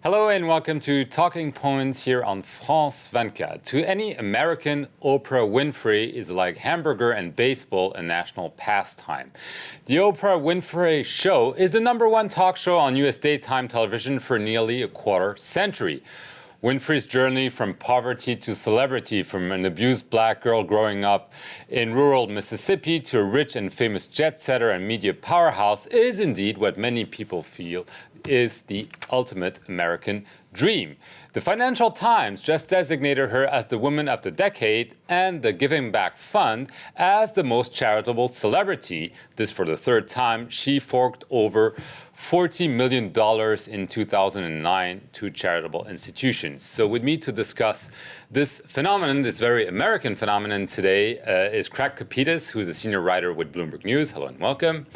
Hello and welcome to Talking Points here on France 24. To any American, Oprah Winfrey is like hamburger and baseball, a national pastime. The Oprah Winfrey Show is the #1 talk show on U.S. daytime television for nearly a quarter century. Winfrey's journey from poverty to celebrity, from an abused black girl growing up in rural Mississippi to a rich and famous jet setter and media powerhouse, is indeed what many people feel is the ultimate American dream. The Financial Times just designated her as the Woman of the Decade and the Giving Back Fund as the most charitable celebrity. This for the third time. She forked over $40 million in 2009 to charitable institutions. So with me to discuss this phenomenon, this very American phenomenon today, is Craig Capitas, who's a senior writer with Bloomberg News. Hello and welcome.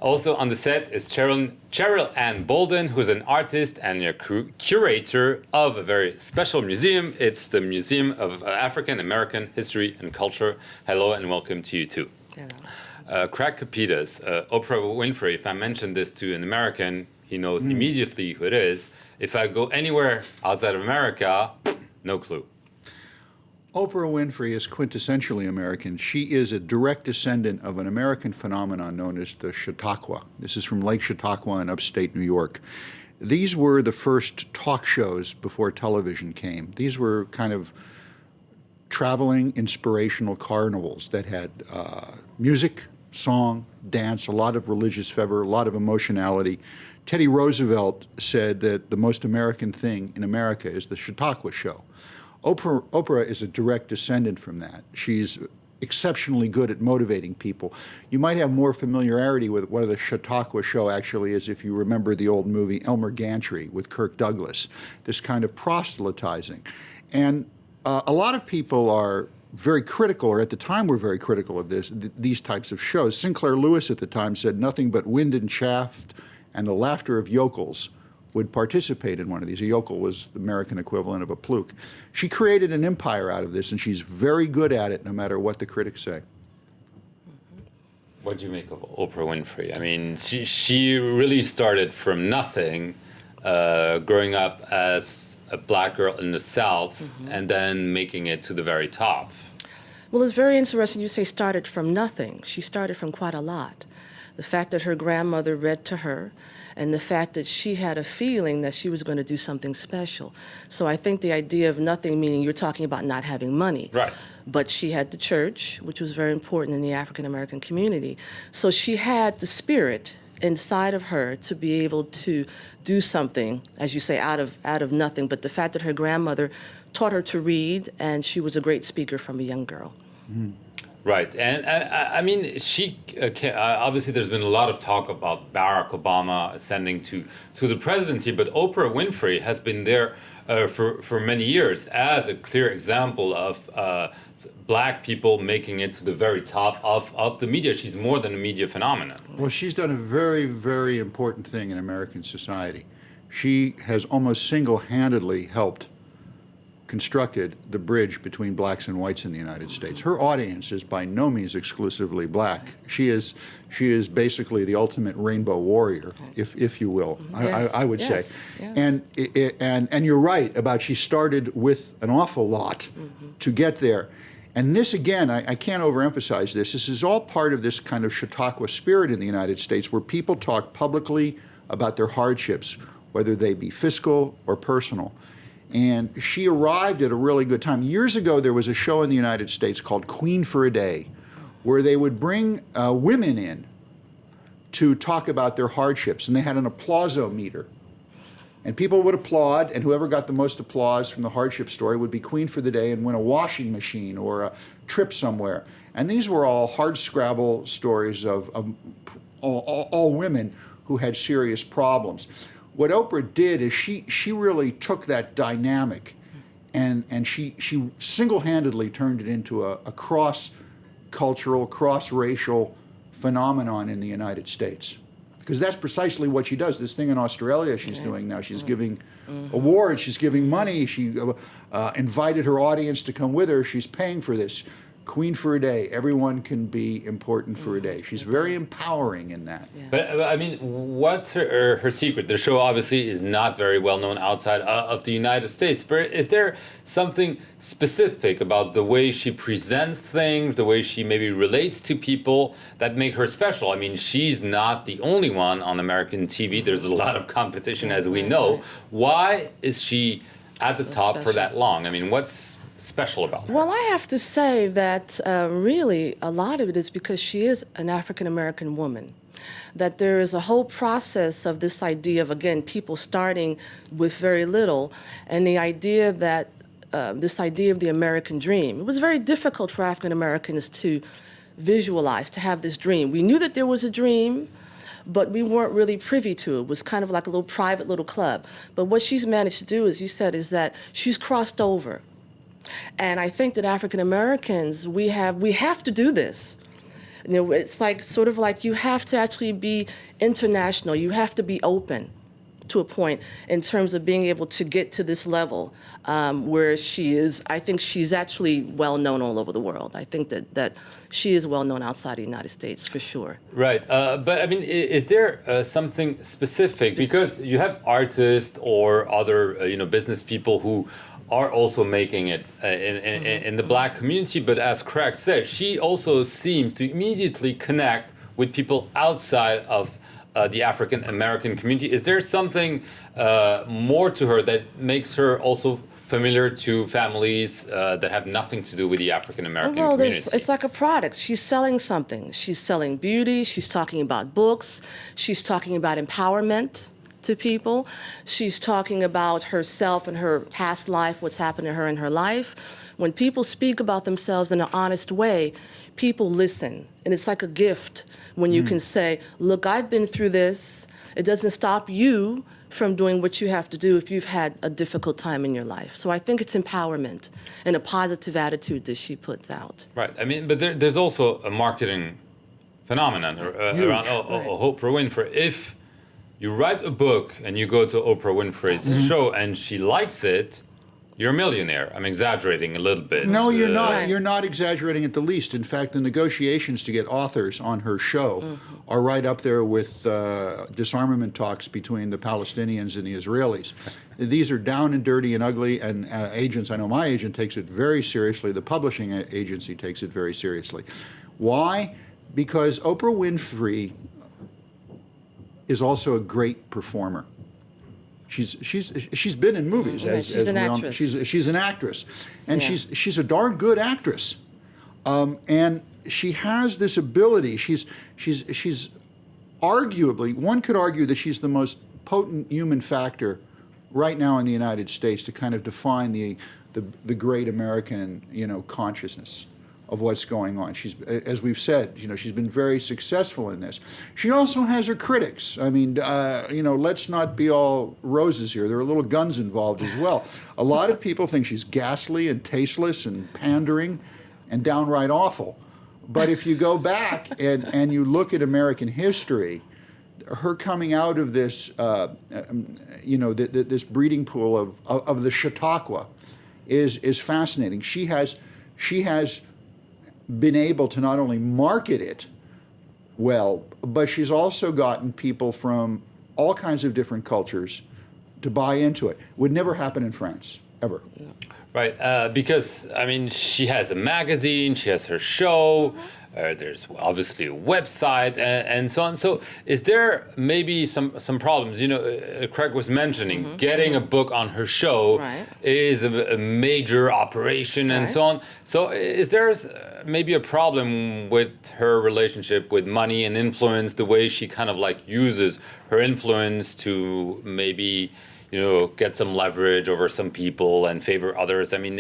Also on the set is Cheryl Ann Bolden, who's an artist and a curator of a very special museum. It's the Museum of African American History and Culture. Hello and welcome to you too. Hello. Craig Capitas, Oprah Winfrey, if I mention this to an American, he knows immediately who it is. If I go anywhere outside of America, no clue. Oprah Winfrey is quintessentially American. She is a direct descendant of an American phenomenon known as the Chautauqua. This is from Lake Chautauqua in upstate New York. These were the first talk shows before television came. These were kind of traveling inspirational carnivals that had music, song, dance, a lot of religious fervor, a lot of emotionality. Teddy Roosevelt said that the most American thing in America is the Chautauqua show. Oprah is a direct descendant from that. She's exceptionally good at motivating people. You might have more familiarity with what the Chautauqua show actually is if you remember the old movie Elmer Gantry with Kirk Douglas, this kind of proselytizing. And a lot of people are very critical, or at the time were very critical of these types of shows. Sinclair Lewis at the time said nothing but wind and chaff and the laughter of yokels would participate in one of these. A yokel was the American equivalent of a pluke. She created an empire out of this, and she's very good at it, no matter what the critics say. What do you make of Oprah Winfrey? I mean, she really started from nothing, growing up as a black girl in the South, and then making it to the very top. Well, it's very interesting you say started from nothing. She started from quite a lot. The fact that her grandmother read to her, and the fact that she had a feeling that she was going to do something special. So I think the idea of nothing, meaning you're talking about not having money. Right. But she had the church, which was very important in the African American community. So she had the spirit inside of her to be able to do something, as you say, out of nothing. But the fact that her grandmother taught her to read, and she was a great speaker from a young girl. Mm. Right, and I mean, she obviously there's been a lot of talk about Barack Obama ascending to the presidency, but Oprah Winfrey has been there for many years as a clear example of black people making it to the very top of the media. She's more than a media phenomenon. Well, she's done a very, very important thing in American society. She has almost single-handedly helped constructed the bridge between blacks and whites in the United States. Her audience is by no means exclusively black. She is basically the ultimate rainbow warrior, if you will. Yes. I would say. Yes. And you're right about she started with an awful lot to get there. And this, again, I can't overemphasize this. This is all part of this kind of Chautauqua spirit in the United States where people talk publicly about their hardships, whether they be fiscal or personal. And she arrived at a really good time. Years ago, there was a show in the United States called Queen for a Day, where they would bring women in to talk about their hardships, and they had an applausometer. And people would applaud, and whoever got the most applause from the hardship story would be Queen for the Day and win a washing machine or a trip somewhere. And these were all hardscrabble stories of all women who had serious problems. What Oprah did is she really took that dynamic and she single-handedly turned it into a cross-cultural, cross-racial phenomenon in the United States. Because that's precisely what she does. This thing in Australia she's doing now. She's giving awards, she's giving money, she invited her audience to come with her, she's paying for this. queen for a day. Everyone can be important for a day. She's very empowering in that. Yes. But I mean, what's her secret? The show obviously is not very well known outside of the United States. But is there something specific about the way she presents things, the way she maybe relates to people that make her special? I mean, she's not the only one on American TV. There's a lot of competition, as we know. Why is she at the top for that long? I mean, what's special about her? Well, I have to say that really a lot of it is because she is an African American woman. That there is a whole process of this idea of, again, people starting with very little, and the idea that this idea of the American dream. It was very difficult for African Americans to visualize, to have this dream. We knew that there was a dream, but we weren't really privy to it. It was kind of like a little private little club. But what she's managed to do, as you said, is that she's crossed over. And I think that African Americans, we have to do this. You know, it's like sort of like you have to actually be international. You have to be open to a point in terms of being able to get to this level where she is. I think she's actually well known all over the world. I think that she is well known outside the United States for sure. Right, but I mean, is there something specific? Because you have artists or other business people who are also making it in the black community, but as Craig said, she also seems to immediately connect with people outside of the African American community. Is there something more to her that makes her also familiar to families that have nothing to do with the African American community? It's like a product. She's selling something. She's selling beauty. She's talking about books. She's talking about empowerment to people. She's talking about herself and her past life, what's happened to her in her life. When people speak about themselves in an honest way, people listen. And it's like a gift when you can say, look, I've been through this. It doesn't stop you from doing what you have to do if you've had a difficult time in your life. So I think it's empowerment and a positive attitude that she puts out. Right. I mean, but there's also a marketing phenomenon around Oprah Winfrey. If you write a book and you go to Oprah Winfrey's show and she likes it, you're a millionaire. I'm exaggerating a little bit. No, you're not. You're not exaggerating at the least. In fact, the negotiations to get authors on her show are right up there with disarmament talks between the Palestinians and the Israelis. These are down and dirty and ugly, and agents, I know my agent takes it very seriously. The publishing agency takes it very seriously. Why? Because Oprah Winfrey is also a great performer. She's been in movies. She's an actress. She's an actress, and she's a darn good actress, and she has this ability. She's arguably, one could argue that she's the most potent human factor right now in the United States to kind of define the great American consciousness of what's going on. She's, as we've said, she's been very successful in this. She also has her critics. I mean, let's not be all roses here. There are little guns involved as well. A lot of people think she's ghastly and tasteless and pandering and downright awful. But if you go back and you look at American history, her coming out of this, this breeding pool of the Chautauqua is fascinating. She has been able to not only market it well, but she's also gotten people from all kinds of different cultures to buy into it. Would never happen in France, ever. Right, because, I mean, she has a magazine, she has her show, there's obviously a website and so on. So is there maybe some problems? Craig was mentioning getting a book on her show is a major operation and so on. So is there maybe a problem with her relationship with money and influence, the way she kind of like uses her influence to maybe get some leverage over some people and favor others? I mean,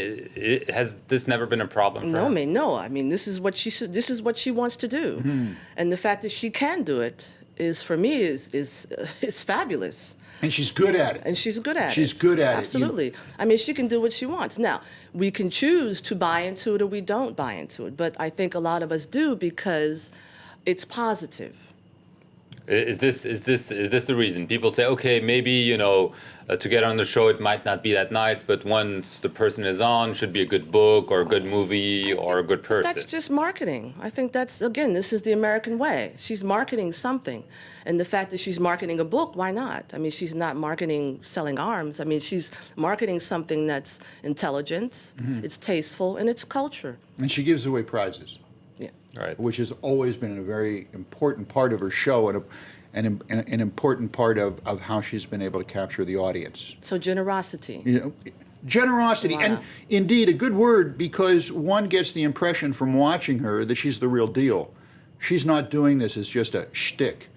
has this never been a problem for her? No. I mean, this is what she wants to do, and the fact that she can do it is, for me, is fabulous. And she's good at it. She's good at it. Absolutely. I mean, she can do what she wants. Now, we can choose to buy into it or we don't buy into it, but I think a lot of us do because it's positive. Is this the reason? People say, okay, maybe, you know, to get on the show, it might not be that nice, but once the person is on, should be a good book or a good movie or a good person. That's just marketing. I think that's, again, this is the American way. She's marketing something. And the fact that she's marketing a book, why not? I mean, she's not marketing selling arms. I mean, she's marketing something that's intelligent, it's tasteful, and it's culture. And she gives away prizes. Yeah. Right. Which has always been a very important part of her show and an important part of how she's been able to capture the audience. So generosity. You know, generosity, Wow. and indeed a good word, because one gets the impression from watching her that she's the real deal. She's not doing this as just a shtick.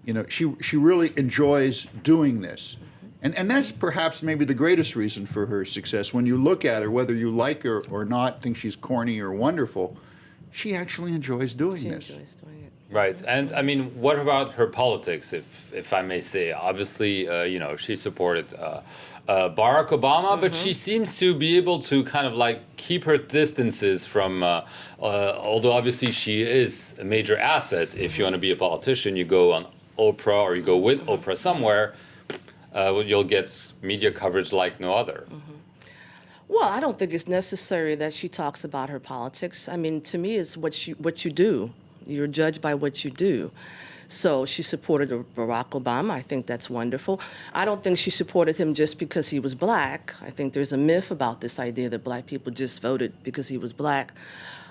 You know, she really enjoys doing this. And that's perhaps maybe the greatest reason for her success. When you look at her, whether you like her or not, think she's corny or wonderful, she actually enjoys doing this. Enjoys doing it. Right, and I mean, what about her politics, if I may say? Obviously, you know, she supported Barack Obama, but she seems to be able to kind of like keep her distances from. Although obviously she is a major asset. If you want to be a politician, you go on Oprah or you go with Oprah somewhere. You'll get media coverage like no other. Well, I don't think it's necessary that she talks about her politics. I mean, to me, it's what you do. You're judged by what you do. So she supported Barack Obama. I think that's wonderful. I don't think she supported him just because he was black. I think there's a myth about this idea that black people just voted because he was black.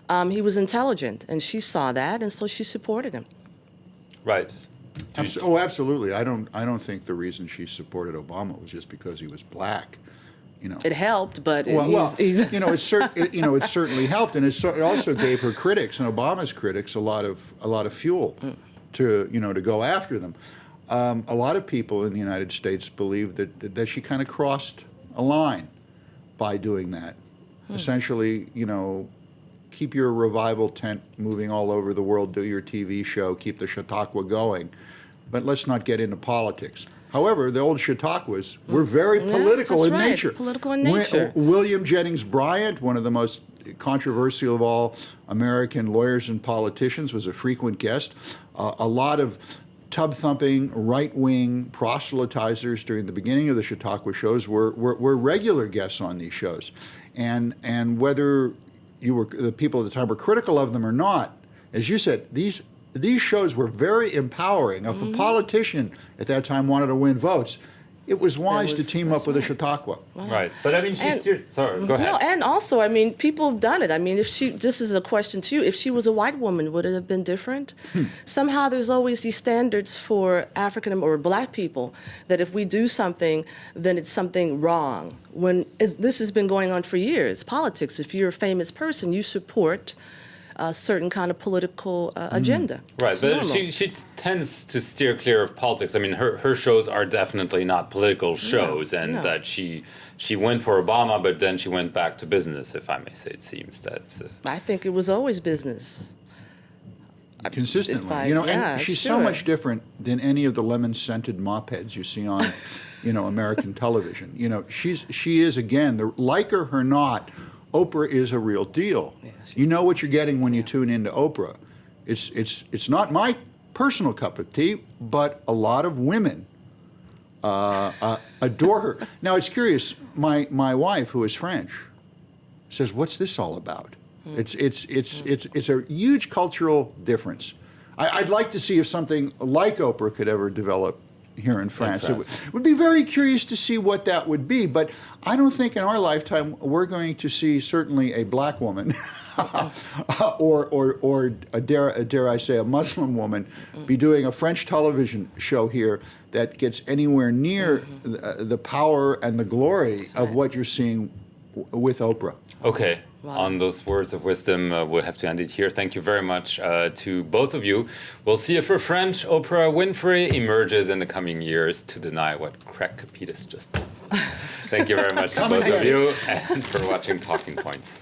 He was intelligent, and she saw that, and so she supported him. Right. Oh, absolutely. I don't think the reason she supported Obama was just because he was black. You know. It helped, but he's you know, it certainly helped, and it also gave her critics and Obama's critics a lot of fuel to go after them. A lot of people in the United States believe that she kind of crossed a line by doing that. Essentially, you know, keep your revival tent moving all over the world, do your TV show, keep the Chautauqua going, but let's not get into politics. However, the old Chautauquas were very political in nature. Political in nature. William Jennings Bryant, one of the most controversial of all American lawyers and politicians, was a frequent guest. A lot of tub-thumping, right-wing proselytizers during the beginning of the Chautauqua shows were regular guests on these shows. And whether the people at the time were critical of them or not, as you said, these shows were very empowering. If a politician at that time wanted to win votes, it was wise to team up with a Chautauqua. Right. But I mean, sorry, go ahead. No, and also, I mean, people have done it. I mean, this is a question to you, if she was a white woman, would it have been different? Somehow there's always these standards for African or black people that if we do something, then it's something wrong. This has been going on for years. Politics, if you're a famous person, you support a certain kind of political agenda. Right, It's but normal. she tends to steer clear of politics. I mean, her shows are definitely not political shows, and no. that she went for Obama, but then she went back to business, if I may say. It seems that. I think it was always business. Consistently, yeah, and she's sure. so much different than any of the lemon-scented mop heads you see on, American television. She is, again, like her or not, Oprah is a real deal. Yeah, you know what you're getting when you tune into Oprah. It's not my personal cup of tea, but a lot of women adore her. Now it's curious. My wife, who is French, says, "What's this all about?" It's a huge cultural difference. I'd like to see if something like Oprah could ever develop here in France. It would be very curious to see what that would be, but I don't think in our lifetime we're going to see certainly a black woman or dare I say a Muslim woman be doing a French television show here that gets anywhere near the power and the glory of what you're seeing with Oprah. Okay. Wow. On those words of wisdom, we'll have to end it here. Thank you very much to both of you. We'll see if her French Oprah Winfrey emerges in the coming years to deny what Craig Capitas just did. Thank you very much to both of you and for watching Talking Points.